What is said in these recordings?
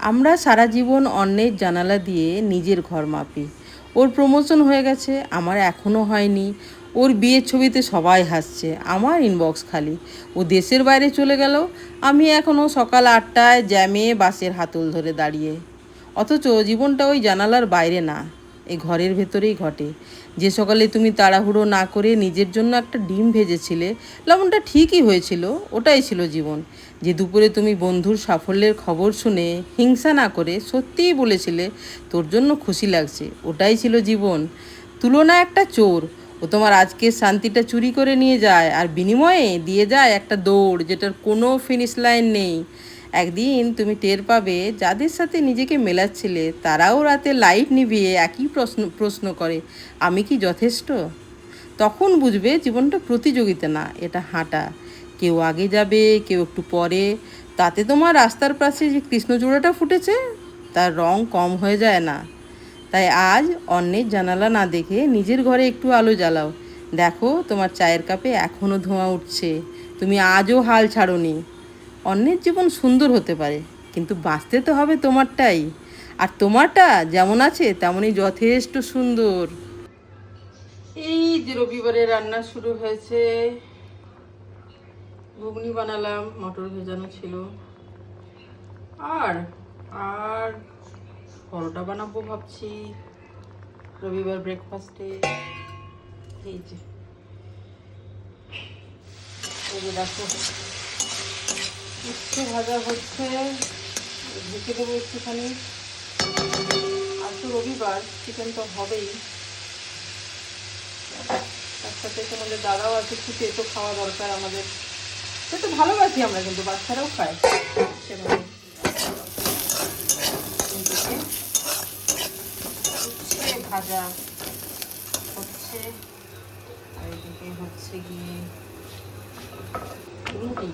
আমরা সারা জীবন অন্যের জানালা দিয়ে নিজের ঘর মাপি। ওর প্রমোশন হয়ে গেছে, আমার এখনও হয়নি। ওর বিয়ের ছবিতে সবাই হাসছে, আমার ইনবক্স খালি। ও দেশের বাইরে চলে গেল, আমি এখনও সকাল 8টায় জ্যামে বাসের হাতল ধরে দাঁড়িয়ে। অথচ জীবনটা ওই জানালার বাইরে না, এই ঘরের ভেতরেই ঘটে। যে সকালে তুমি তাড়াহুড়ো না করে নিজের জন্য একটা ডিম ভেজেছিলে, লবণটা ঠিকই হয়েছিল, ওটাই ছিল জীবন। যে দুপুরে তুমি বন্ধুর সাফল্যের খবর শুনে হিংসা না করে সত্যিই বলেছিলে তোর জন্য খুশি লাগছে, ওটাই ছিল জীবন। তুলনা একটা চোর, ও তোমার আজকের শান্তিটা চুরি করে নিয়ে যায় আর বিনিময়ে দিয়ে যায় একটা দৌড় যেটার কোনো ফিনিশ লাইন নেই। একদিন তুমি টের পাবে যাদের সাথে নিজেকে মেলাচ্ছিলে তারাও রাতে লাইট নিভিয়ে একই প্রশ্ন করে, আমি কি যথেষ্ট? তখন বুঝবে জীবনটা প্রতিযোগিতা না, এটা হাঁটা। কেউ আগে যাবে, কেউ একটু পরে। তাতে তোমার রাস্তার পাশে যে কৃষ্ণচূড়াটা ফুটেছে তার রং কম হয়ে যায় না। তাই আজ অন্যের জানালা না দেখে নিজের ঘরে একটু আলো জ্বালাও। দেখো তোমার চায়ের কাপে এখনও ধোঁয়া উঠছে, তুমি আজও হাল ছাড়োনি। অন্যের জীবন সুন্দর হতে পারে, কিন্তু বাঁচতে তো হবে তোমারটাই। আর তোমারটা যেমন আছে তেমনই যথেষ্ট সুন্দর। এই যে রবিবারে রান্না শুরু হয়েছে, ঘুগনি বানালাম, মটর ভেজানো ছিল, আর আর পরোটা বানাবো ভাবছি রবিবার ব্রেকফাস্টে। এই যে দেখো উচ্ছে ভাজা হচ্ছে, ঢেকে দেবো একটুখানি। আর তো রবিবার চিকেন তো হবেই, তার সাথে তোমাদের দাদাও আছে, ছুটে তো খাওয়া দরকার আমাদের। সে তো ভালোবাসি আমরা, কিন্তু বাচ্চারাও খায় সেভাবে। উচ্ছে ভাজা হচ্ছে, আর এদিকে হচ্ছে গিয়ে রুটি।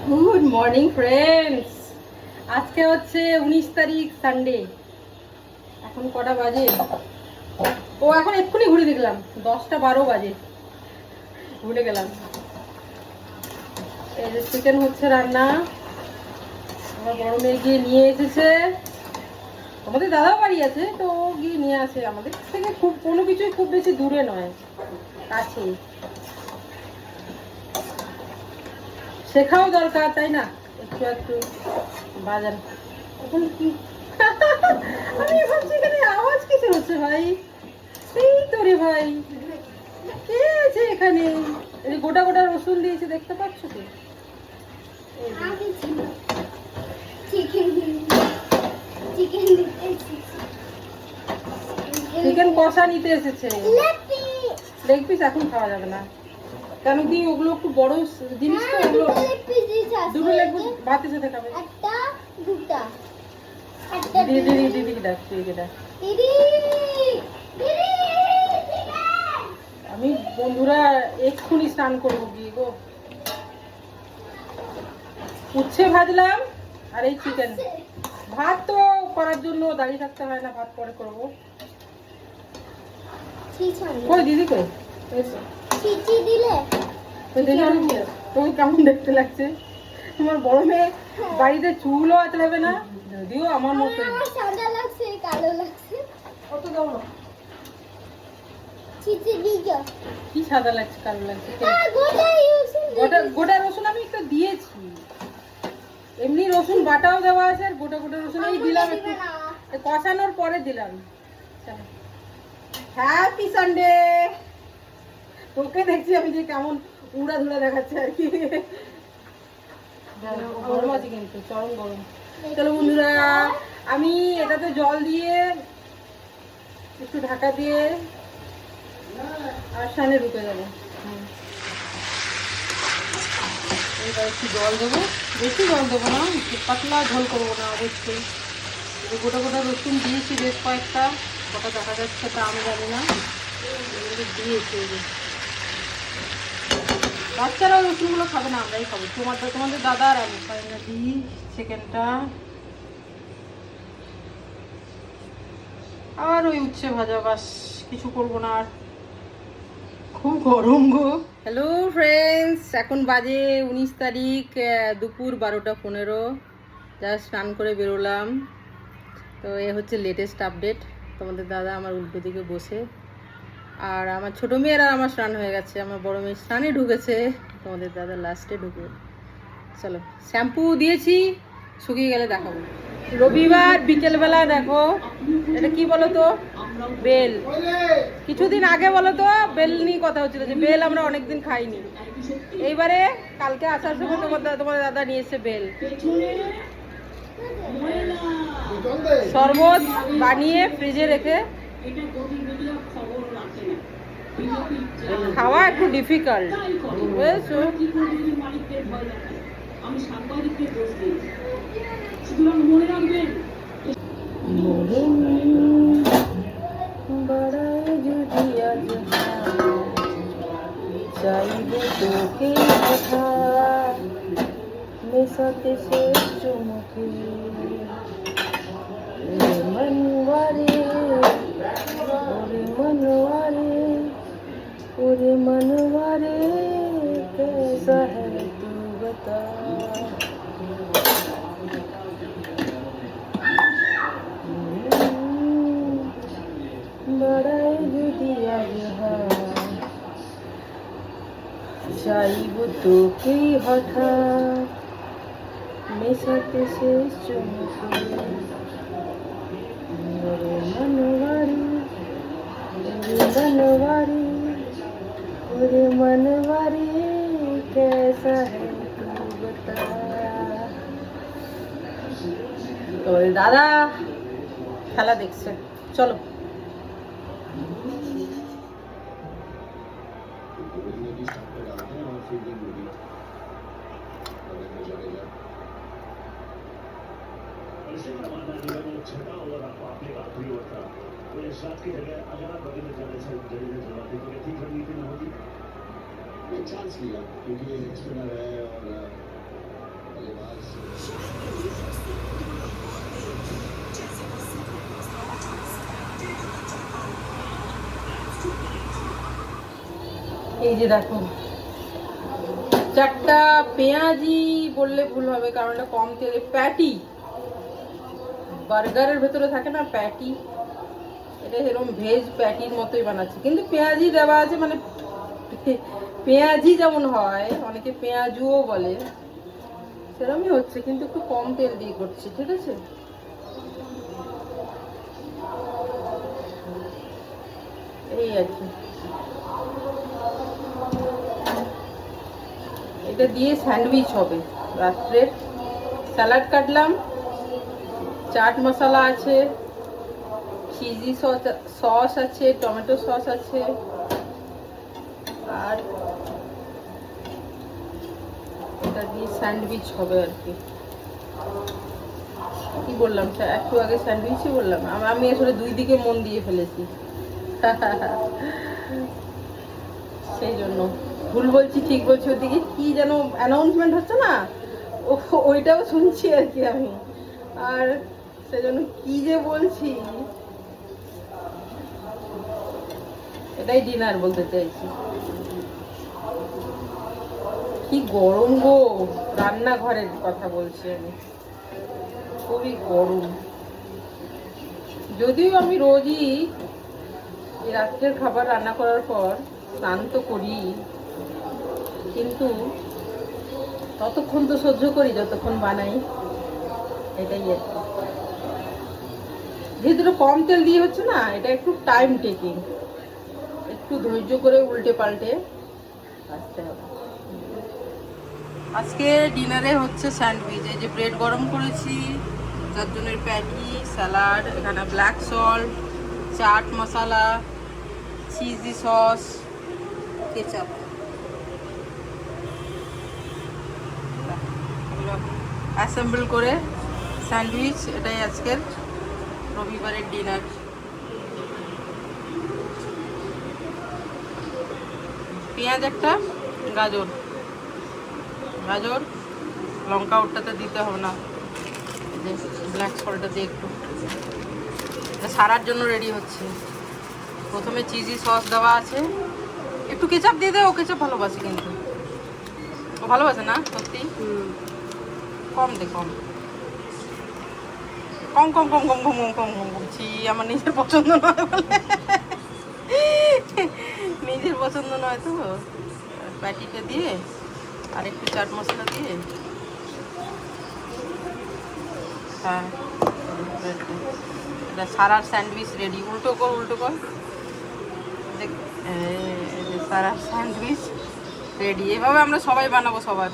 গুড মর্নিং ফ্রেন্ডস, আজকে হচ্ছে 19 তারিখ সানডে। এখন কটা বাজে? ও এখন এক্ষুনি ঘুরে দেখলাম 10টা 12 বাজে, ভুলে গেলাম। এই যে চিকেন হচ্ছে রান্না, আমার বড় মেয়ে গিয়ে নিয়ে এসেছে। আমাদের দাদাও বাড়ি আছে, তো ও গিয়ে নিয়ে আসে। আমাদের থেকে খুব কোনো কিছুই খুব বেশি দূরে নয়, কাছে। শেখাও দরকার, তাই না? একটু একটু বাজার। এখন কি আমি ভাবছি এখানে আওয়াজ কিসে হচ্ছে ভাই? এই তো রে ভাই, কে আছে এখানে? এই গোটা গোটা রসুন দিয়েছে, দেখতে পাচ্ছ তো? চিকেন কষা নিতে এসেছে। লেগ পিস এখন খাওয়া যাবে না, কেন কি ওগুলো একটু বড় জিনিস তো, ওগুলো দুটো লেগ পিস ভাতের সাথে খাবে। দিদিকে ডাক, দিদিকে ডাক। আমি বন্ধুরা এক্ষুনি স্নান করবো গিয়ে গো। উচ্ছে ভাজলাম আর এই চিকেন। ভাত তো করার জন্য দাঁড়িয়ে থাকতে হয় না, ভাত পরে করবো। কই দিদি কই? তুমি কেমন দেখতে লাগছে? তোমার বড় মেয়ে বাড়িতে চুলও আঁচড়াবে না, যদিও আমার মতো। কি সাদা লাগছে, কালো লাগছে? গোটা রসুন আমি একটু দিয়েছি, এমনি রসুন বাটাও দেওয়া আছে, আর গোটা গোটা রসুন এই দিলাম একটু কষানোর পরে দিলাম। Happy Sunday. তোকে দেখছি আমি যে কেমন উড়া ধুড়া দেখাচ্ছে আর কি। গরম আছে কিন্তু, চরম গরম। চলো বন্ধুরা, আমি এটাতে জল দিয়ে একটু ঢাকা দিয়ে আর সামনে ঢুকে যাবো। এবার একটু জল দেবো, বেশি জল দেবো না, একটু পাতলা ঝোল করবো না অবশ্যই। গোটা গোটা রসুন দিয়েছি বেশ কয়েকটা, কটা দেখা যাচ্ছে তা আমি জানি না। আমাদের দিয়েছে। বাচ্চারা ওই রসুনগুলো খাবে না, আমরাই খাবো। তোমাদের দাদা আর আমি দিই সেকেন্ডটা। আর ওই উচ্ছে ভাজা, বাস কিছু করবো না আর। খুব গরম গো। হ্যালো ফ্রেন্ডস, এখন বাজে 19 তারিখ দুপুর 12:15। জাস্ট স্নান করে বেরোলাম। তো এ হচ্ছে লেটেস্ট আপডেট। তোমাদের দাদা আমার উল্টো দিকে বসে, আর আমার ছোটো মেয়ের আর আমার স্নান হয়ে গেছে। আমার বড় মেয়ে স্নানে ঢুকেছে, তোমাদের দাদা লাস্টে ঢুকে। চলো, শ্যাম্পু দিয়েছি, শুকিয়ে গেলে দেখাবো। রবিবার বিকেলবেলা দেখো, এটা কি বলো তো, বেল। কিছুদিন আগে বলো তো বেল নিয়ে কথা হচ্ছিল যে বেল আমরা অনেকদিন খাইনি। এইবারে কালকে আসার সময় তোমার দাদা নিয়ে এসে বেল শরবত বানিয়ে ফ্রিজে রেখে। খাওয়া একটু ডিফিকাল্ট, বুঝেছো? চাইবে তোকে কথা মেশাতে সে চমকে মনওয়ারে, ওরে মনওয়ারে, ওরে মনওয়ারে, कैसा है तू बता। बड़ा जुदिया जहां চাইব তোকে হঠাৎ মেশাতে শেষ চমকে ওরে মনওয়ারি, ওরে মনওয়ারি, ওরে মনওয়ারি, कैसा है तू बता। তো দাদা খেলা দেখছে, চলো। चांस लिया क्योंकि ये स्पिनर है और बल्लेबाज। এই যে দেখো, 4টা পেঁয়াজি বললে ভুল হবে, কারণ এটা কম তেলে। প্যাটি, বার্গারের ভেতরে থাকে না প্যাটি, এটা এরকম ভেজ প্যাটির মতোই বানাচ্ছে, কিন্তু পেঁয়াজি দেওয়া আছে। মানে পেঁয়াজি যেমন হয়, অনেকে পেঁয়াজুও বলে, সেরকমই হচ্ছে, কিন্তু একটু কম তেল দিয়ে করছি, ঠিক আছে? এই আর কি। এটা দিয়ে স্যান্ডউইচ হবে রাত্রে। স্যালাড কাটলাম, চাট মশলা আছে, চিজি সস আছে, টমেটো সস আছে, আর এটা দিয়ে স্যান্ডউইচ হবে আর কি। কি বললাম, একটু আগে স্যান্ডউইচই বললাম। আমি আসলে দুই দিকে মন দিয়ে ফেলেছি, সেই জন্য ভুল বলছি ঠিক বলছি। ওদিকে কি যেন অ্যানাউন্সমেন্ট হচ্ছে না, ওইটাও শুনছি আর কি আমি, আর সেজন্য কি যে বলছি, এটাই ডিনার বলতে চাইছি। কি গরম গো, রান্নাঘরের কথা বলছি আমি, খুবই গরম। যদিও আমি রোজই এই রাত্রের খাবার রান্না করার পর স্নান তো করি, কিন্তু ততক্ষণ তো সহ্য করি যতক্ষণ বানাই, এটাই আর কি। যেহেতু কম তেল দিয়ে হচ্ছে না, এটা একটু টাইম টেকিং, একটু ধৈর্য করে উল্টে পাল্টে আসতে হবে। আজকে ডিনারে হচ্ছে স্যান্ডউইচ। এই যে ব্রেড গরম করেছি, 4 জনের প্যাটি, স্যালাড, এখানে black salt, chaat masala, cheesy sauce, ketchup, assemble করে স্যান্ডউইচ। এটাই আজকের রবিবারের ডিনার। পেঁয়াজ একটা, গাজর, গাজর, লঙ্কা ওটাতে দিতে হবে না, এই যে ব্ল্যাক সল্টটা দিয়ে একটু, এটা সারার জন্য রেডি হচ্ছে। প্রথমে চিজি সস দেওয়া আছে, একটু কেচাপ দিয়ে দেয়, ও কেচাপ ভালোবাসে কিন্তু, ও ভালোবাসে না সত্যি, কম দে, কম কম কম কম কম কম কম কম কম কম ছি, আমার নিজের পছন্দ নয় বলে, নিজের পছন্দ নয় তো। প্যাটিটা দিয়ে আর একটু চাট মশলা দিয়ে, হ্যাঁ এটা সারার স্যান্ডউইচ রেডি। উল্টো কর, উল্টো কর, দেখ, এই যে সারার স্যান্ডউইচ রেডি। এভাবে আমরা সবাই বানাবো সবার।